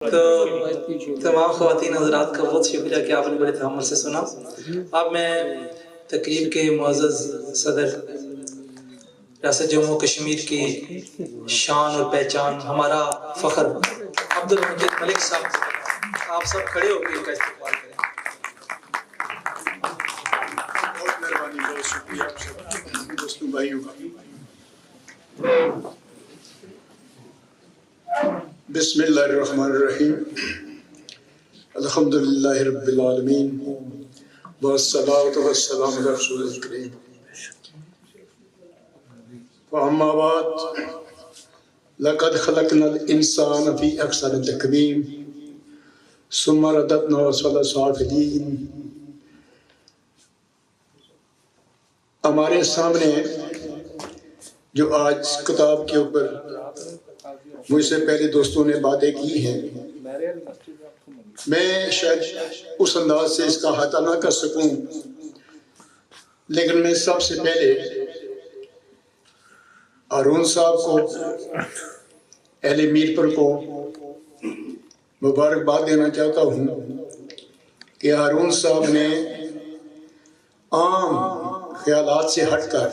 تو تمام خواتین حضرات کا بہت شکریہ کہ آپ نے بڑے تحمل سے سنا۔ اب میں تقریب کے معزز صدر ریاست جموں و کشمیر کی شان اور پہچان، ہمارا فخر عبدالمجید ملک صاحب، آپ سب کھڑے ہو کے ان کا استقبال کریں۔ بہت مہربانی، بہت شکریہ آپ سب دوستوں بھائیوں کا۔ بسم اللہ الرحمن الرحیم، الحمدللہ رب العالمین، والصلاۃ والسلام علی رسول الکریم، واما بعد، لقد خلقنا الانسان فی احسن تقویم ثم رددناه اسفل سافلین۔ ہمارے سامنے جو آج کتاب کے اوپر مجھ سے پہلے دوستوں نے باتیں کی ہیں، میں شاید اس انداز سے اس کا احاطہ نہ کر سکوں، لیکن میں سب سے پہلے ہارون صاحب کو، اہل میرپور کو مبارکباد دینا چاہتا ہوں کہ ہارون صاحب نے عام خیالات سے ہٹ کر،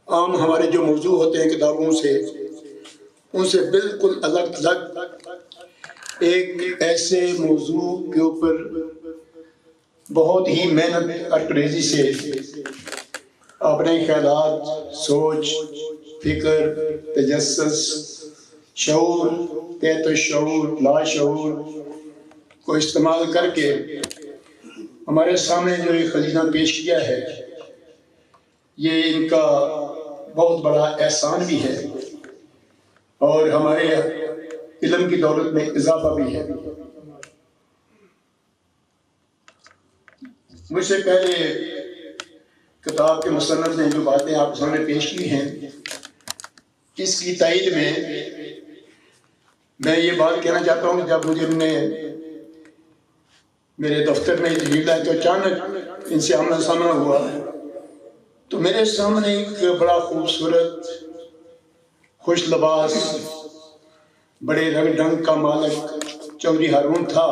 عام ہمارے جو موضوع ہوتے ہیں کتابوں سے، ان سے بالکل الگ الگ ایک ایسے موضوع کے اوپر بہت ہی محنت اور کریزی سے اپنے خیالات، سوچ، فکر، تجسس، شعور، تحت الشعور، لا شعور کو استعمال کر کے ہمارے سامنے جو ایک خزینہ پیش کیا ہے، یہ ان کا بہت بڑا احسان بھی ہے اور ہمارے علم کی دولت میں اضافہ بھی ہے۔ مجھ سے پہلے کتاب کے مصنف نے جو باتیں آپ سامنے پیش کی ہیں، اس کی تائید میں یہ بات کہنا چاہتا ہوں کہ جب مجھے ان نے میرے دفتر میں تشریف لائے تو اچانک ان سے آمنا سامنا ہوا، تو میرے سامنے ایک بڑا خوبصورت، خوش لباس، بڑے رنگ ڈھنگ کا مالک چودھری ہارون تھا،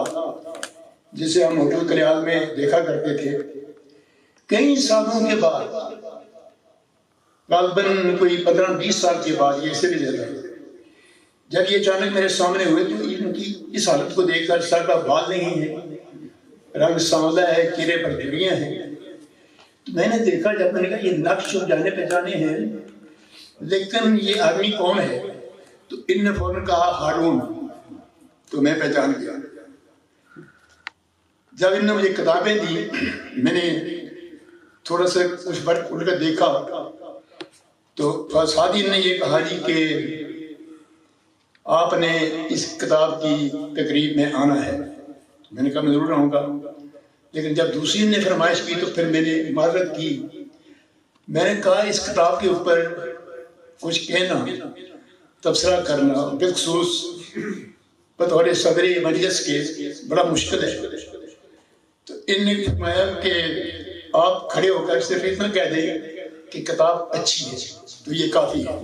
جسے ہم ہوٹل کلیال میں دیکھا کرتے تھے۔ کئی سالوں کے بعد، غالباً کوئی 15-20 سال کے بعد، یہ سے بھی زیادہ، جب یہ اچانک میرے سامنے ہوئے تو ان کی اس حالت کو دیکھ کر، سر پر بال نہیں ہے، رنگ سانولا ہے، چہرے پر جھریاں ہیں، تو میں نے دیکھا، جب میں نے کہا یہ نقش اور جانے پہچانے ہیں، لیکن یہ آدمی کون ہے؟ تو ان نے فوراً کہا ہارون، تو میں پہچان گیا۔ جب ان نے مجھے کتابیں دی، میں نے تھوڑا سا کچھ فرق ان کا دیکھا، تو ساتھ ہی نے یہ کہا جی کہ آپ نے اس کتاب کی تقریب میں آنا ہے۔ میں نے کہا میں ضرور آؤں گا، لیکن جب دوسری نے فرمائش کی تو پھر میں نے معذرت کی۔ میں نے کہا اس کتاب کے اوپر کچھ کہنا، تبصرہ کرنا، بالخصوص بطور صدر مجلس کے، بڑا مشکل ہے۔ تو ان نے فرمایا کہ آپ کھڑے ہو کر صرف اتنا کہہ دیں کہ کتاب اچھی ہے، تو یہ کافی ہے۔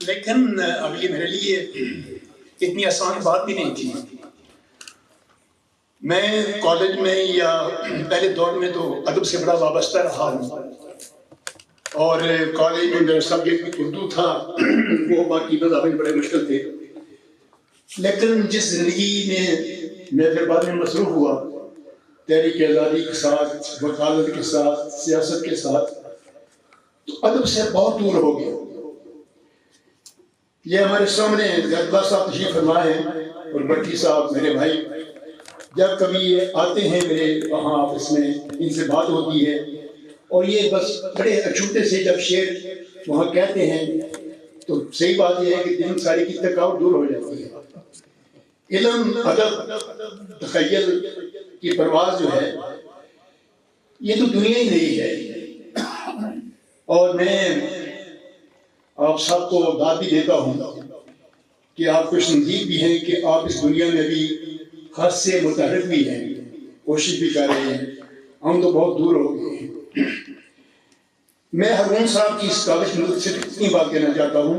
لیکن اب یہ میرے لیے اتنی آسان بات بھی نہیں تھی۔ میں کالج میں یا پہلے دور میں تو ادب سے بڑا وابستہ رہا ہوں، اور کالج میں میرا سبجیکٹ اردو تھا، وہ باقی مضامین بڑے مشکل تھے۔ لیکن جس زندگی میں میں پھر بعد میں مصروف ہوا، تحریک آزادی کے ساتھ، وکالت کے ساتھ، سیاست کے ساتھ، تو ادب سے بہت دور ہو گیا۔ یہ ہمارے سامنے اللہ صاحب تشریف فرما ہے اور بٹی صاحب میرے بھائی، جب کبھی یہ آتے ہیں میرے وہاں آفس میں، ان سے بات ہوتی ہے، اور یہ بس بڑے اچھوتے سے جب شعر وہاں کہتے ہیں تو صحیح بات یہ ہے کہ دن ساری کی تھکاوٹ دور ہو جاتی ہے۔ علم، ادب، تخیل کی پرواز جو ہے، یہ تو دنیا ہی نہیں ہے۔ اور میں آپ سب کو داد بھی دیتا ہوں کہ آپ خوش نصیب بھی ہیں کہ آپ اس دنیا میں بھی خاص سے متحرک بھی ہیں، کوشش بھی کر رہے ہیں۔ ہم تو بہت دور ہو گئے ہیں۔ میں ہارون صاحب کی اس کاغذ میں صرف اتنی بات کہنا چاہتا ہوں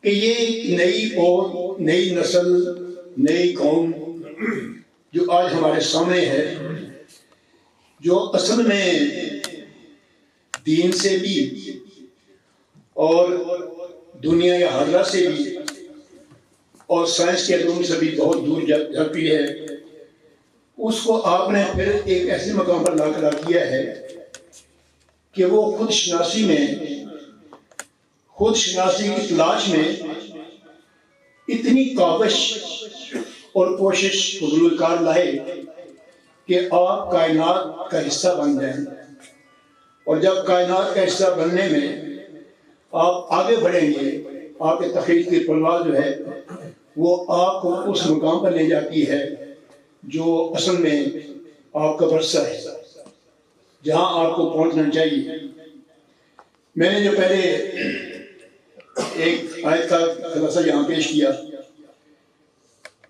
کہ یہ نئی اور نئی نسل، نئی قوم جو آج ہمارے سامنے ہے، جو اصل میں دین سے بھی اور دنیا یا حاضرہ سے بھی اور سائنس کے علوم سے بھی بہت دور جاتی ہے، اس کو آپ نے پھر ایک ایسے مقام پر لا کر کیا ہے کہ وہ خود شناسی کی تلاش میں اتنی کاوش اور کوشش حضور کار لائے کہ آپ کائنات کا حصہ بن جائیں، اور جب کائنات کا حصہ بننے میں آپ آگے بڑھیں گے، آپ کے تخلیق کی پرواز جو ہے وہ آپ کو اس مقام پر لے جاتی ہے جو اصل میں آپ کا ورثہ ہے، جہاں آپ کو پہنچنا چاہیے۔ میں نے جو پہلے ایک آیت کا خلاصہ یہاں پیش کیا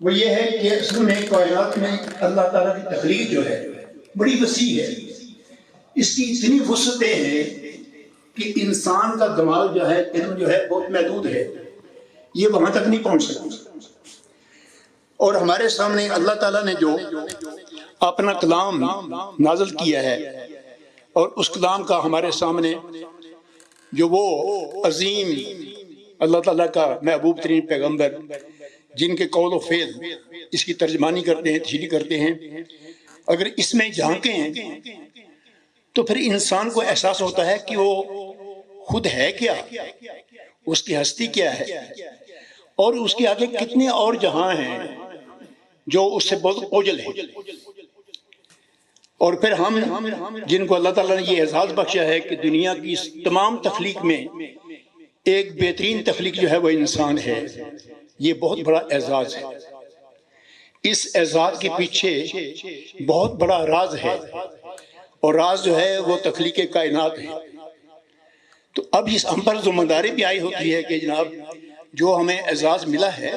وہ یہ ہے کہ اصل میں کائنات میں اللہ تعالیٰ کی تخلیق جو ہے بڑی وسیع ہے، اس کی اتنی وسعتیں ہیں کہ انسان کا دماغ جو ہے، علم جو ہے بہت محدود ہے، یہ وہاں تک نہیں پہنچ سکتا۔ اور ہمارے سامنے اللہ تعالیٰ نے جو اپنا کلام نازل کیا ہے، اور اس کلام کا ہمارے سامنے جو وہ عظیم اللہ تعالیٰ کا محبوب ترین پیغمبر جن کے قول و فعل اس کی ترجمانی کرتے ہیں، تشریح کرتے ہیں، اگر اس میں جھانکیں تو پھر انسان کو احساس ہوتا ہے کہ وہ خود ہے کیا، اس کی ہستی کیا ہے، اور اس کے آگے کتنے اور جہاں ہیں جو اس سے بہت اوجل ہیں۔ اور پھر ہم جن کو اللہ تعالیٰ نے یہ اعزاز بخشا ہے کہ دنیا کی تمام تخلیق میں ایک بہترین تخلیق جو ہے وہ انسان ہے، یہ بہت بڑا اعزاز ہے۔ اس اعزاز کے پیچھے بہت بڑا راز ہے، اور راز جو ہے وہ تخلیق کائنات ہے۔ تو اب اس ہم پر ذمہ داری بھی آئی ہوتی ہے کہ جناب جو ہمیں اعزاز ملا ہے،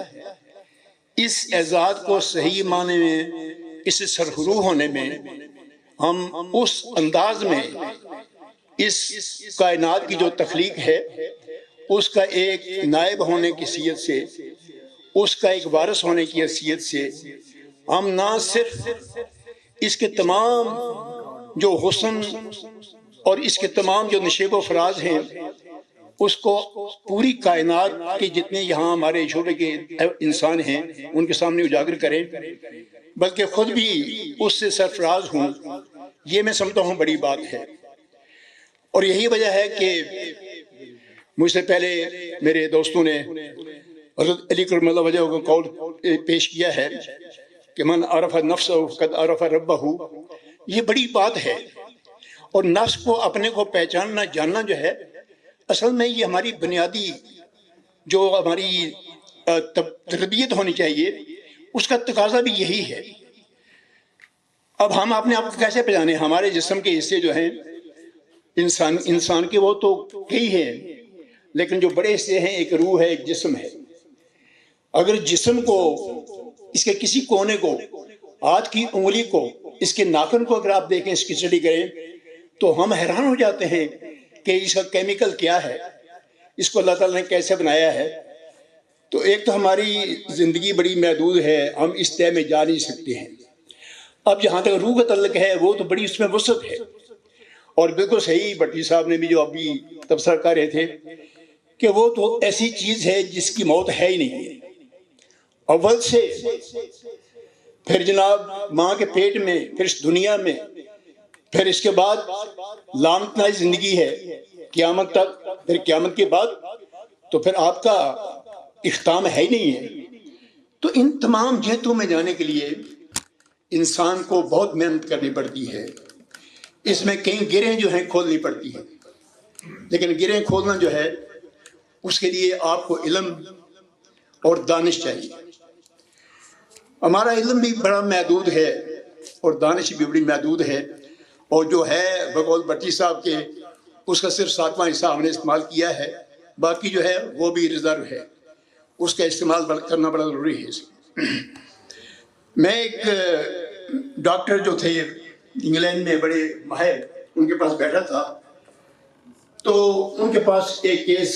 اس اعزاز کو صحیح معنی میں، اس سے سرخرو ہونے میں، ہم اس انداز میں اس کائنات کی جو تخلیق ہے اس کا ایک نائب ہونے کی حیثیت سے، اس کا ایک وارث ہونے کی حیثیت سے، ہم نہ صرف اس کے تمام جو حسن اور اس کے تمام جو نشیب و فراز ہیں اس کو پوری کائنات کے جتنے یہاں ہمارے شعبے کے انسان ہیں ان کے سامنے اجاگر کریں، بلکہ خود بھی اس سے سرفراز ہوں، یہ میں سمجھتا ہوں بڑی بات ہے۔ اور یہی وجہ ہے کہ مجھ سے پہلے میرے دوستوں نے حضرت علی کرم اللہ وجہ کا قول پیش کیا ہے کہ من عرف نفسہ قد عرف ربہ، یہ بڑی بات ہے۔ اور نفس کو، اپنے کو پہچاننا، جاننا جو ہے اصل میں یہ ہماری بنیادی جو ہماری تربیت ہونی چاہیے اس کا تقاضا بھی یہی ہے۔ اب ہم اپنے آپ کو کیسے پہچانے؟ ہمارے جسم کے حصے جو ہیں انسان کے وہ تو کئی ہیں، لیکن جو بڑے حصے ہیں، ایک روح ہے، ایک جسم ہے۔ اگر جسم کو، اس کے کسی کونے کو، ہاتھ کی انگلی کو، اس کے ناخن کو اگر آپ دیکھیں، اس کی اسٹڈی کریں تو ہم حیران ہو جاتے ہیں کہ اس کا کیمیکل کیا ہے، اس کو اللہ تعالیٰ نے کیسے بنایا ہے۔ تو ایک تو ہماری زندگی بڑی محدود ہے، ہم اس طے میں جا نہیں سکتے ہیں۔ اب جہاں تک روح کا تعلق ہے وہ تو بڑی اس میں وسعت ہے، اور بالکل صحیح بٹی صاحب نے بھی جو ابھی تبصرہ کر رہے تھے کہ وہ تو ایسی چیز ہے جس کی موت ہے ہی نہیں، اول سے، پھر جناب ماں کے پیٹ میں، پھر اس دنیا میں، پھر اس کے بعد لامتنائی زندگی ہے قیامت تک، پھر قیامت کے بعد تو پھر آپ کا اختتام ہے ہی نہیں ہے۔ تو ان تمام جہتوں میں جانے کے لیے انسان کو بہت محنت کرنی پڑتی ہے، اس میں کئی گرہیں جو ہیں کھولنی پڑتی ہیں، لیکن گرہیں کھولنا جو ہے اس کے لیے آپ کو علم اور دانش چاہیے۔ ہمارا علم بھی بڑا محدود ہے اور دانش بھی بڑی محدود ہے، اور جو ہے بقول بٹی صاحب کے اس کا صرف 7واں حصہ ہم نے استعمال کیا ہے، باقی جو ہے وہ بھی ریزرو ہے، اس کا استعمال کرنا بڑا ضروری ہے۔ میں ایک ڈاکٹر جو تھے انگلینڈ میں بڑے ماہر، ان کے پاس بیٹھا تھا، تو ان کے پاس ایک کیس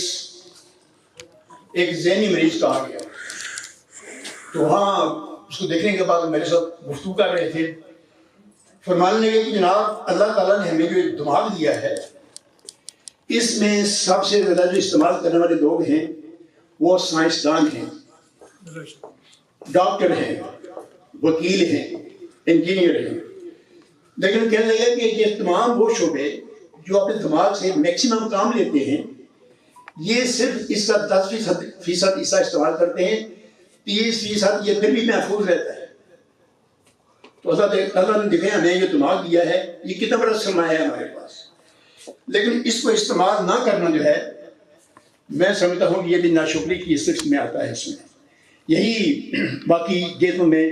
ایک ذہنی مریض کہا گیا. تو وہاں اس کو دیکھنے کے بعد میرے ساتھ گفتگو کر رہے تھے. فرمانے لگے کہ جناب اللہ تعالیٰ نے ہمیں جو دماغ دیا ہے اس میں سب سے زیادہ جو استعمال کرنے والے لوگ ہیں وہ سائنسدان ہیں, ڈاکٹر ہیں, وکیل ہیں, انجینئر ہیں. لیکن کہنے لگا کہ یہ تمام وہ شعبے جو اپنے دماغ سے میکسیمم کام لیتے ہیں یہ صرف اس کا 10% حصہ استعمال کرتے ہیں, 30% یہ پھر بھی محفوظ رہتا ہے. تو اللہ نے دیکھا ہمیں یہ دماغ دیا ہے, یہ کتنا بڑا سرمایہ ہے ہمارے پاس, لیکن اس کو استعمال نہ کرنا جو ہے میں سمجھتا ہوں کہ یہ بھی ناشکری کی صرف میں آتا ہے. اس میں یہی باقی گیتوں میں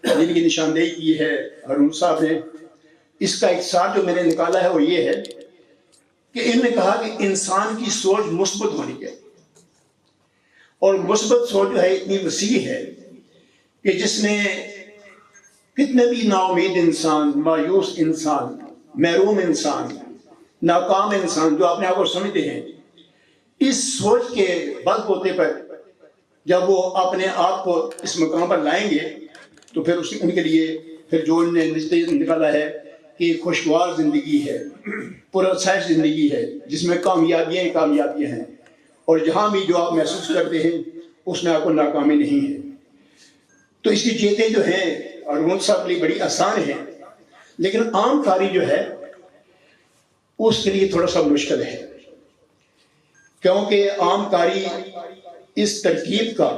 جن کی نشاندہی کی ہے ہارون صاحب نے, اس کا ایک ساتھ جو میں نے نکالا ہے وہ یہ ہے کہ انہوں نے کہا کہ انسان کی سوچ مثبت ہونی چاہیے, اور مثبت سوچ جو ہے اتنی وسیع ہے کہ جس میں کتنے بھی نا امید انسان, مایوس انسان, محروم انسان, ناکام انسان جو اپنے آپ کو سمجھتے ہیں, اس سوچ کے بل بوتے پر جب وہ اپنے آپ کو اس مقام پر لائیں گے تو پھر ان کے لیے پھر جو انہوں نے نکالا ہے کہ خوشگوار زندگی ہے, پراسائش زندگی ہے جس میں کامیابیاں ہی کامیابیاں ہیں, اور جہاں بھی جو آپ محسوس کرتے ہیں اس میں آپ کو ناکامی نہیں ہے. تو اس کی چیتیں جو ہیں ہارون صاحب کے لیے بڑی آسان ہیں, لیکن عام کاری جو ہے اس کے لیے تھوڑا سا مشکل ہے, کیونکہ عام کاری اس ترکیب کا,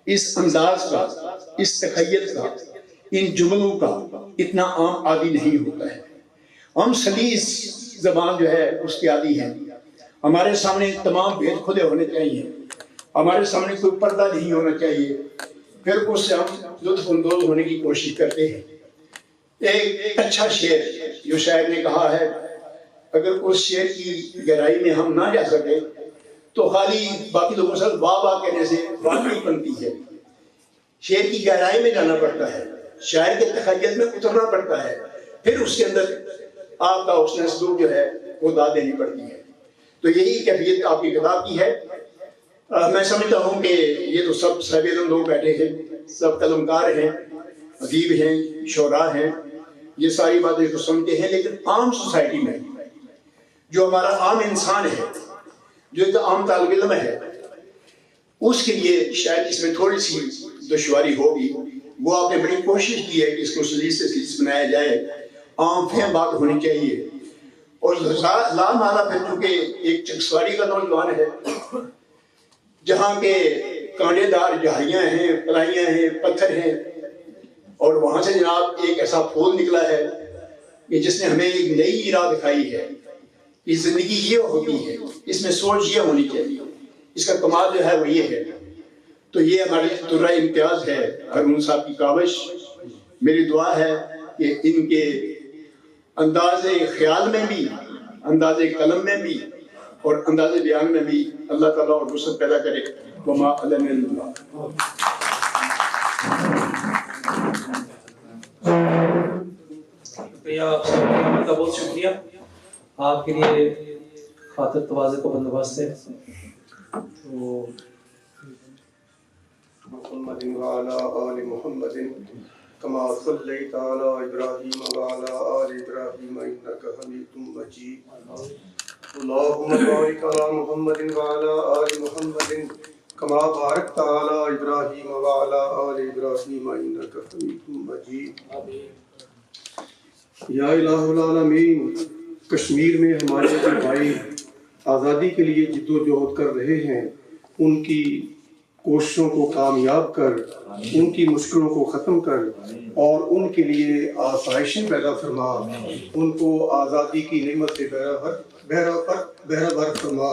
اس انداز کا, اس تخیل کا, ان جملوں کا اتنا عام عادی نہیں ہوتا ہے. ہم سلیس زبان جو ہے اس کے عادی ہیں. ہمارے سامنے تمام بھید کھلے ہونے چاہیے, ہمارے سامنے کوئی پردہ نہیں ہونا چاہیے, پھر اس سے ہم لطف اندوز ہونے کی کوشش کرتے ہیں. ایک اچھا شعر جو شاعر نے کہا ہے, اگر اس شعر کی گہرائی میں ہم نہ جا سکے تو خالی باقی لوگوں سے واہ واہ کہنے سے بات نہیں بنتی ہے. شعر کی گہرائی میں جانا پڑتا ہے, شاعر کے تخیل میں اترنا پڑتا ہے, پھر اس کے اندر آپ کا حسن سلوک جو ہے وہ داد دینی پڑتی ہے. تو یہی کیفیت آپ کی کتاب کی ہے. میں سمجھتا ہوں کہ یہ تو سب صاحب علم لوگ بیٹھے ہیں, سب قلمکار ہیں, ادیب ہیں, شعراء ہیں, یہ ساری باتیں تو سمجھتے ہیں, لیکن عام سوسائٹی میں جو ہمارا عام انسان ہے, جو ایک عام طالب علم ہے, اس کے لیے شاید اس میں تھوڑی سی دشواری ہوگی. وہ آپ نے بڑی کوشش کی ہے کہ اس کو سلیس سے سلیس بنایا جائے, عام فہم بات ہونی چاہیے. اور لا مالا پھر چونکہ ایک چکسواری کا نوجوان ہے جہاں کے کانٹے دار جھاڑیاں ہیں, پلائیاں ہیں, پتھر ہیں, اور وہاں سے جناب ایک ایسا پھول نکلا ہے کہ جس نے ہمیں ایک نئی راہ دکھائی ہے کہ زندگی یہ ہوتی ہے, اس میں سوچ یہ ہونی چاہیے. اس کا کمال جو ہے وہ یہ ہے. تو یہ ہمارے درہ امتیاز ہے ہارون صاحب کی کاوش. میری دعا ہے کہ ان کے انداز خیال میں بھی, انداز قلم میں بھی, اور انداز بیان میں بھی اللہ تعالیٰ اور وسعت پیدا کرے. وما علینا الا البلاغ. شکریہ آپ سب کا بہت شکریہ. آپ کے لیے خاطر تواضع کا بندوبست ہے. تو محمد وعلى آل محمد كما صليت على إبراهيم وعلى آل إبراهيم إنك حميد مجيد. اللهم بارك على محمد وعلى آل محمد كما باركت على إبراهيم وعلى آل إبراهيم إنك حميد مجيد. یا الہ العالمین, کشمیر میں ہمارے جو بھائی آزادی کے لیے جد و جہد کر رہے ہیں, ان کی کوششوں کو کامیاب کر, ان کی مشکلوں کو ختم کر, اور ان کے لیے آسائشیں پیدا فرما, ان کو آزادی کی نعمت سے بہرہ فرما.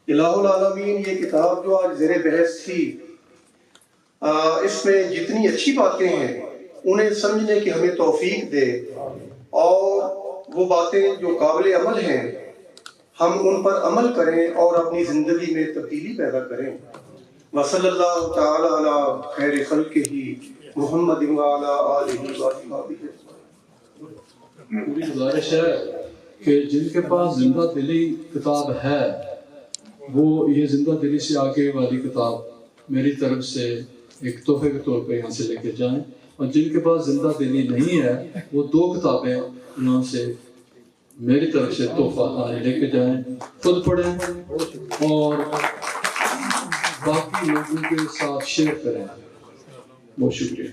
الہ العالمین, یہ کتاب جو آج زیر بحث تھی, اس میں جتنی اچھی باتیں ہیں انہیں سمجھنے کی ہمیں توفیق دے, اور وہ باتیں جو قابل عمل ہیں ہم ان پر عمل کریں اور اپنی زندگی میں تبدیلی پیدا کریں. وصلی اللہ تعالی علی خیر خلقہ محمد وعلی آلہ وصحبہ. پوری گزارش ہے کہ جن کے پاس زندہ دلی کتاب ہے وہ یہ زندہ دلی سے آگے والی کتاب میری طرف سے ایک تحفے کے طور پہ یہاں سے لے کے جائیں، اور جن کے پاس زندہ دلی نہیں ہے وہ 2 کتابیں انہوں سے میری طرف سے تحفہ لے کے جائیں، خود پڑھیں اور باقی لوگوں کے ساتھ شیئر کریں۔ بہت شکریہ۔